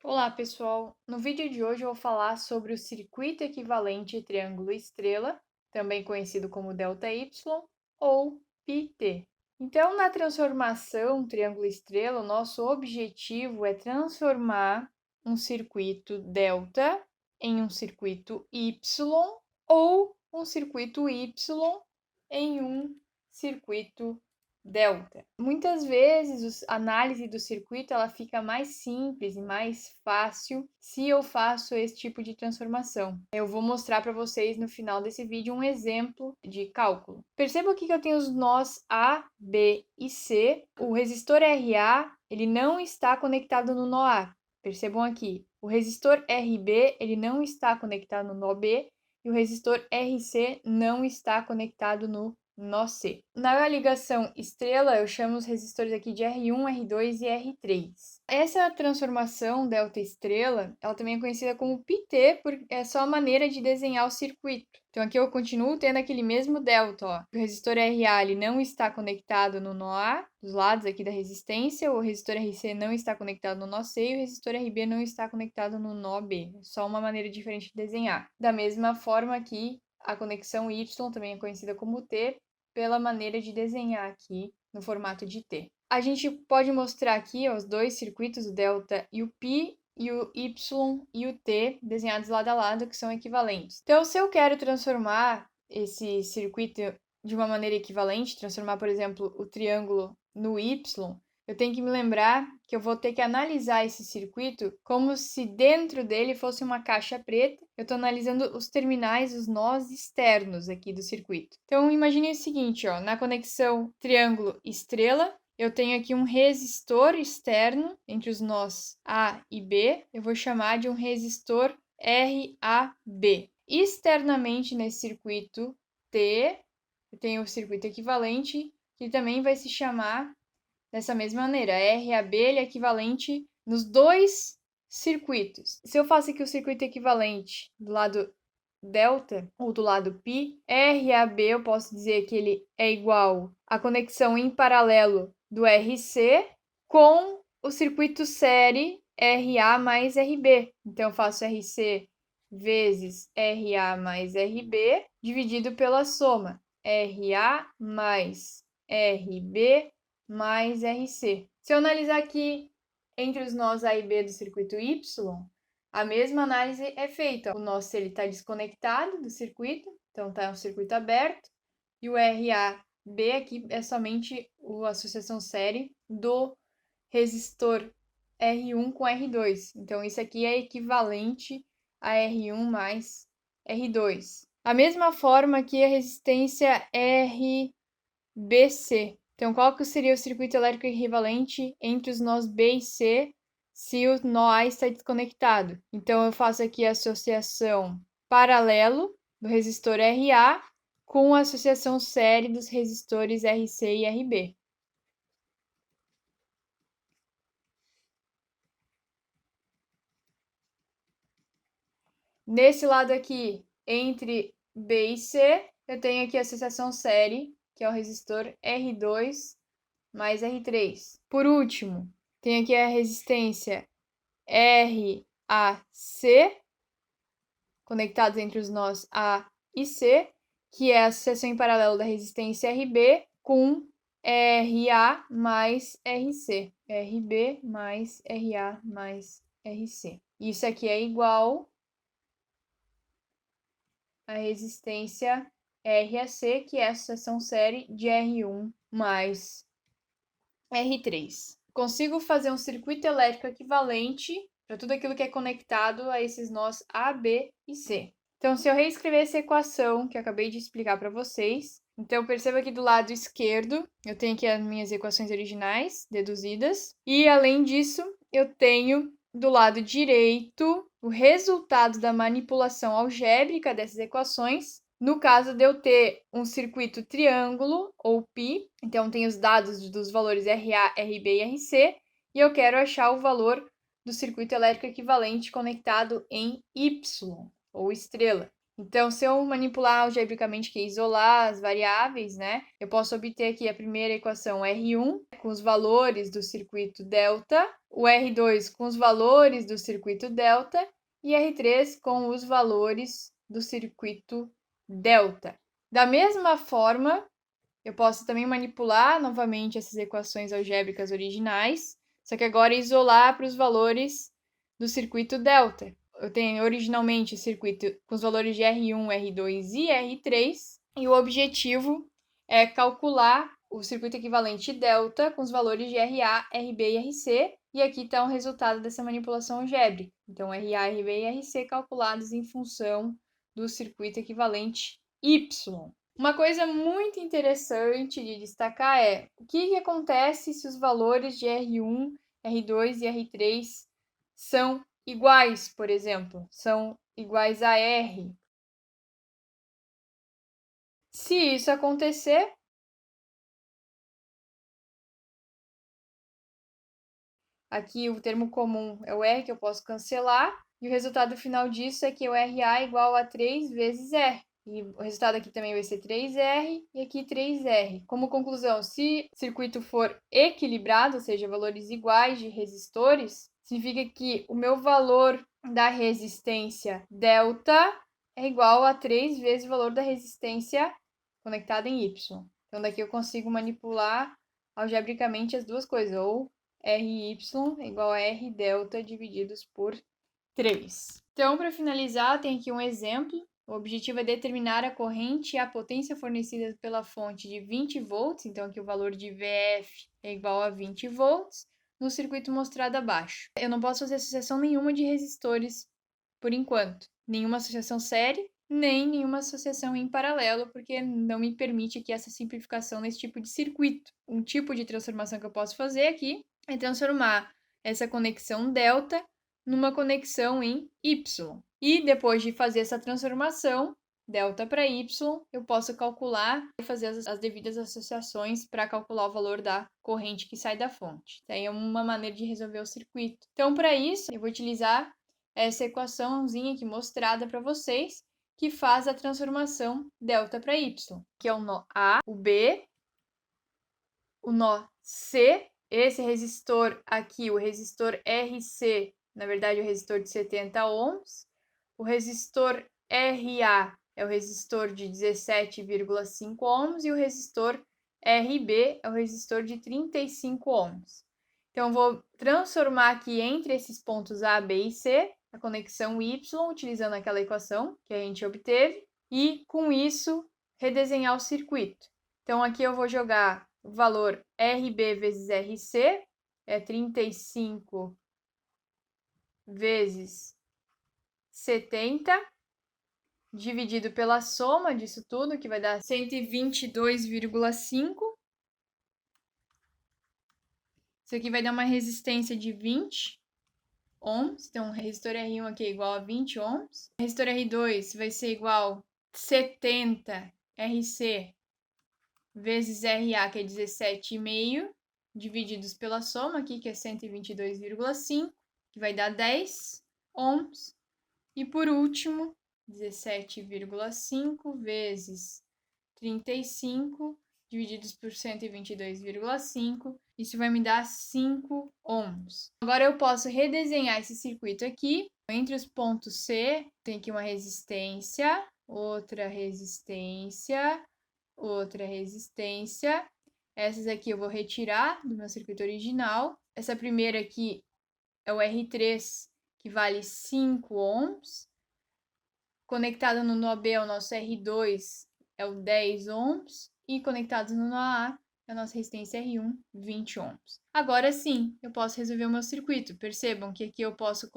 Olá, pessoal! No vídeo de hoje eu vou falar sobre o circuito equivalente triângulo estrela, também conhecido como ΔY ou πt. Então, na transformação triângulo estrela, o nosso objetivo é transformar um circuito delta em um circuito Y ou um circuito Y em um circuito delta. Muitas vezes a análise do circuito ela fica mais simples e mais fácil se eu faço esse tipo de transformação. Eu vou mostrar para vocês no final desse vídeo um exemplo de cálculo. Perceba aqui que eu tenho os nós A, B e C. O resistor RA ele não está conectado no nó A. Percebam aqui, o resistor RB ele não está conectado no nó B e o resistor RC não está conectado no nó C. Na ligação estrela, eu chamo os resistores aqui de R1, R2 e R3. Essa transformação delta estrela, ela também é conhecida como πt, porque é só a maneira de desenhar o circuito. Então aqui eu continuo tendo aquele mesmo delta, ó. O resistor RA ele não está conectado no nó A, dos lados aqui da resistência, o resistor RC não está conectado no nó C e o resistor RB não está conectado no nó B. É só uma maneira diferente de desenhar. Da mesma forma aqui, a conexão Y também é conhecida como T, pela maneira de desenhar aqui no formato de T. A gente pode mostrar aqui ó, os dois circuitos, o delta e o π, e o Y e o T desenhados lado a lado, que são equivalentes. Então, se eu quero transformar esse circuito de uma maneira equivalente, transformar, por exemplo, o triângulo no Y, eu tenho que me lembrar que eu vou ter que analisar esse circuito como se dentro dele fosse uma caixa preta. Eu estou analisando os terminais, os nós externos aqui do circuito. Então, imagine o seguinte, ó, na conexão triângulo estrela, eu tenho aqui um resistor externo entre os nós A e B. Eu vou chamar de um resistor RAB. Externamente nesse circuito T, eu tenho o circuito equivalente, que também vai se chamar dessa mesma maneira. RAB ele é equivalente nos dois circuitos. Se eu faço aqui o circuito equivalente do lado delta ou do lado π, RAB eu posso dizer que ele é igual à conexão em paralelo do RC com o circuito série RA mais RB. Então, eu faço RC vezes RA mais RB dividido pela soma RA mais RB mais RC. Se eu analisar aqui entre os nós A e B do circuito Y, a mesma análise é feita. O nó C está desconectado do circuito, então está um circuito aberto, e o RAB aqui é somente a associação série do resistor R1 com R2. Então, isso aqui é equivalente a R1 mais R2. A mesma forma que a resistência RBC. Então, qual que seria o circuito elétrico equivalente entre os nós B e C se o nó A está desconectado? Então, eu faço aqui a associação paralelo do resistor RA com a associação série dos resistores RC e RB. Nesse lado aqui, entre B e C, eu tenho aqui a associação série, que é o resistor R2 mais R3. Por último, tem aqui a resistência RAC, conectados entre os nós A e C, que é a associação em paralelo da resistência RB com RA mais RC. RB mais RA mais RC. Isso aqui é igual a resistência RAC, que é a associação série de R1 mais R3. Consigo fazer um circuito elétrico equivalente para tudo aquilo que é conectado a esses nós A, B e C. Então, se eu reescrever essa equação que eu acabei de explicar para vocês, então perceba que do lado esquerdo eu tenho aqui as minhas equações originais deduzidas, e além disso, eu tenho do lado direito o resultado da manipulação algébrica dessas equações. No caso de eu ter um circuito triângulo, ou π, então tem os dados dos valores RA, RB e RC, e eu quero achar o valor do circuito elétrico equivalente conectado em Y, ou estrela. Então, se eu manipular algebricamente, que é isolar as variáveis, né, eu posso obter aqui a primeira equação R1 com os valores do circuito delta, o R2 com os valores do circuito delta e R3 com os valores do circuito delta. Da mesma forma, eu posso também manipular novamente essas equações algébricas originais, só que agora isolar para os valores do circuito delta. Eu tenho originalmente o circuito com os valores de R1, R2 e R3, e o objetivo é calcular o circuito equivalente delta com os valores de RA, RB e RC, e aqui está o resultado dessa manipulação algébrica. Então, RA, RB e RC calculados em função do circuito equivalente Y. Uma coisa muito interessante de destacar é o que acontece se os valores de R1, R2 e R3 são iguais, por exemplo, são iguais a R. Se isso acontecer, aqui o termo comum é o R, que eu posso cancelar, e o resultado final disso é que o RA é igual a 3 vezes R. E o resultado aqui também vai ser 3R e aqui 3R. Como conclusão, se o circuito for equilibrado, ou seja, valores iguais de resistores, significa que o meu valor da resistência delta é igual a 3 vezes o valor da resistência conectada em Y. Então, daqui eu consigo manipular algebricamente as duas coisas, ou RY é igual a R delta divididos por 3. Então, para finalizar, tem aqui um exemplo. O objetivo é determinar a corrente e a potência fornecida pela fonte de 20 volts, então aqui o valor de VF é igual a 20 volts, no circuito mostrado abaixo. Eu não posso fazer associação nenhuma de resistores por enquanto. Nenhuma associação série, nem nenhuma associação em paralelo, porque não me permite aqui essa simplificação nesse tipo de circuito. Um tipo de transformação que eu posso fazer aqui é transformar essa conexão delta numa conexão em Y. E depois de fazer essa transformação, delta para Y, eu posso calcular e fazer as devidas associações para calcular o valor da corrente que sai da fonte. Tem uma maneira de resolver o circuito. Então, para isso, eu vou utilizar essa equaçãozinha aqui mostrada para vocês, que faz a transformação delta para Y, que é o nó A, o B, o nó C, esse resistor aqui, o resistor RC, na verdade, o resistor de 70 ohms. O resistor RA é o resistor de 17,5 ohms e o resistor RB é o resistor de 35 ohms. Então, vou transformar aqui entre esses pontos A, B e C a conexão Y, utilizando aquela equação que a gente obteve, e com isso redesenhar o circuito. Então, aqui eu vou jogar o valor RB vezes RC, é 35 vezes 70, dividido pela soma disso tudo, que vai dar 122,5. Isso aqui vai dar uma resistência de 20 ohms. Então, o resistor R1 aqui é igual a 20 ohms. O resistor R2 vai ser igual a 70 RC vezes RA, que é 17,5, divididos pela soma aqui, que é 122,5, que vai dar 10 ohms. E por último, 17,5 vezes 35 divididos por 122,5, isso vai me dar 5 ohms. Agora eu posso redesenhar esse circuito aqui. Entre os pontos C, tem aqui uma resistência, outra resistência, outra resistência. Essas aqui eu vou retirar do meu circuito original. Essa primeira aqui é o R3, que vale 5 ohms. Conectado no nó B é o nosso R2, é o 10 ohms. E conectado no nó A é a nossa resistência R1, 20 ohms. Agora sim, eu posso resolver o meu circuito. Percebam que aqui eu posso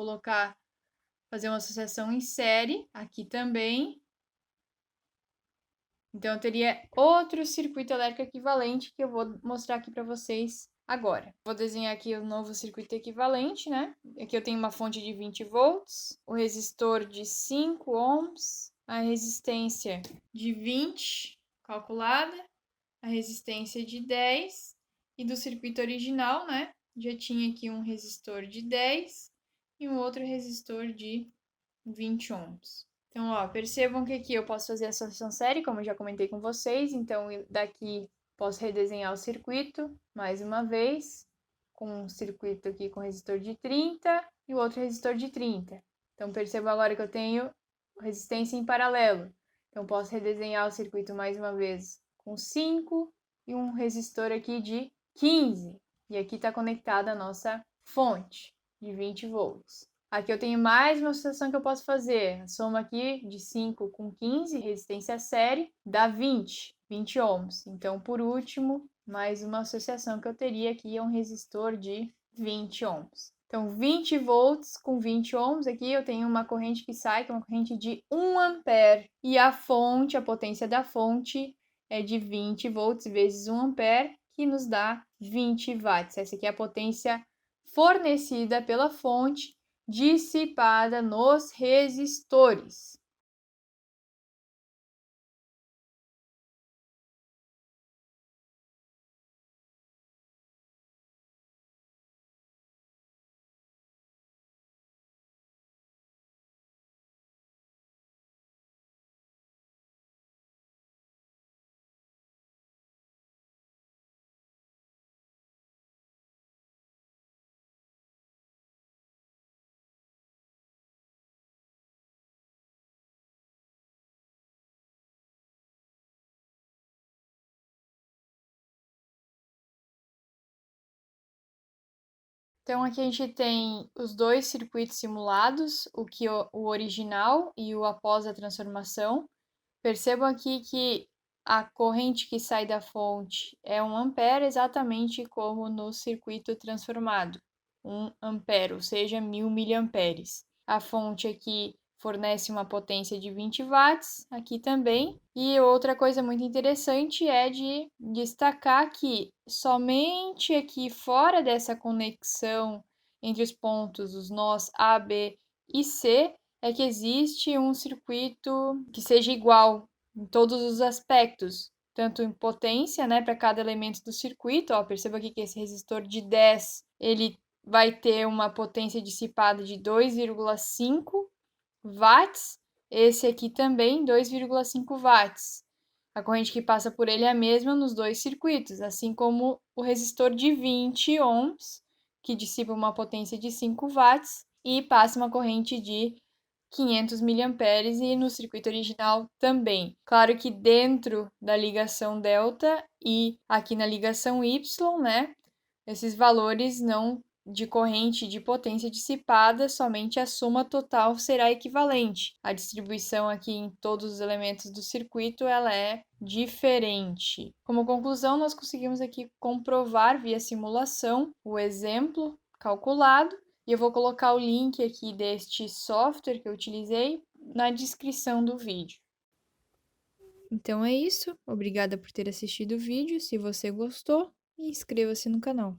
fazer uma associação em série, aqui também. Então, eu teria outro circuito elétrico equivalente que eu vou mostrar aqui para vocês agora. Vou desenhar aqui o novo circuito equivalente, né? Aqui eu tenho uma fonte de 20 volts, o resistor de 5 ohms, a resistência de 20 calculada, a resistência de 10 e do circuito original, né? Já tinha aqui um resistor de 10 e um outro resistor de 20 ohms. Então, ó, percebam que aqui eu posso fazer a associação série, como eu já comentei com vocês. Então, daqui posso redesenhar o circuito mais uma vez, com um circuito aqui com resistor de 30 e o outro resistor de 30. Então, percebam agora que eu tenho resistência em paralelo. Então, posso redesenhar o circuito mais uma vez com 5 e um resistor aqui de 15. E aqui está conectada a nossa fonte de 20 volts. Aqui eu tenho mais uma associação que eu posso fazer. A soma aqui de 5 com 15, resistência série, dá 20 ohms. Então, por último, mais uma associação que eu teria aqui é um resistor de 20 ohms. Então, 20 volts com 20 ohms, aqui eu tenho uma corrente que sai, que é uma corrente de 1 ampere. E a fonte, a potência da fonte é de 20 volts vezes 1 ampere, que nos dá 20 watts. Essa aqui é a potência fornecida pela fonte, dissipada nos resistores. Então, aqui a gente tem os dois circuitos simulados, o original e o após a transformação. Percebam aqui que a corrente que sai da fonte é 1 ampere, exatamente como no circuito transformado, 1 ampere, ou seja, 1000 miliamperes. A fonte aqui fornece uma potência de 20 watts, aqui também. E outra coisa muito interessante é de destacar que somente aqui fora dessa conexão entre os pontos, os nós A, B e C, é que existe um circuito que seja igual em todos os aspectos, tanto em potência, né, para cada elemento do circuito. Ó, perceba aqui que esse resistor de 10, ele vai ter uma potência dissipada de 2,5 watts, esse aqui também 2,5 watts. A corrente que passa por ele é a mesma nos dois circuitos, assim como o resistor de 20 ohms, que dissipa uma potência de 5 watts e passa uma corrente de 500 miliamperes e no circuito original também. Claro que dentro da ligação delta e aqui na ligação Y, né, esses valores não de corrente de potência dissipada, somente a soma total será equivalente. A distribuição aqui em todos os elementos do circuito, ela é diferente. Como conclusão, nós conseguimos aqui comprovar via simulação o exemplo calculado, e eu vou colocar o link aqui deste software que eu utilizei na descrição do vídeo. Então é isso. Obrigada por ter assistido o vídeo. Se você gostou, inscreva-se no canal.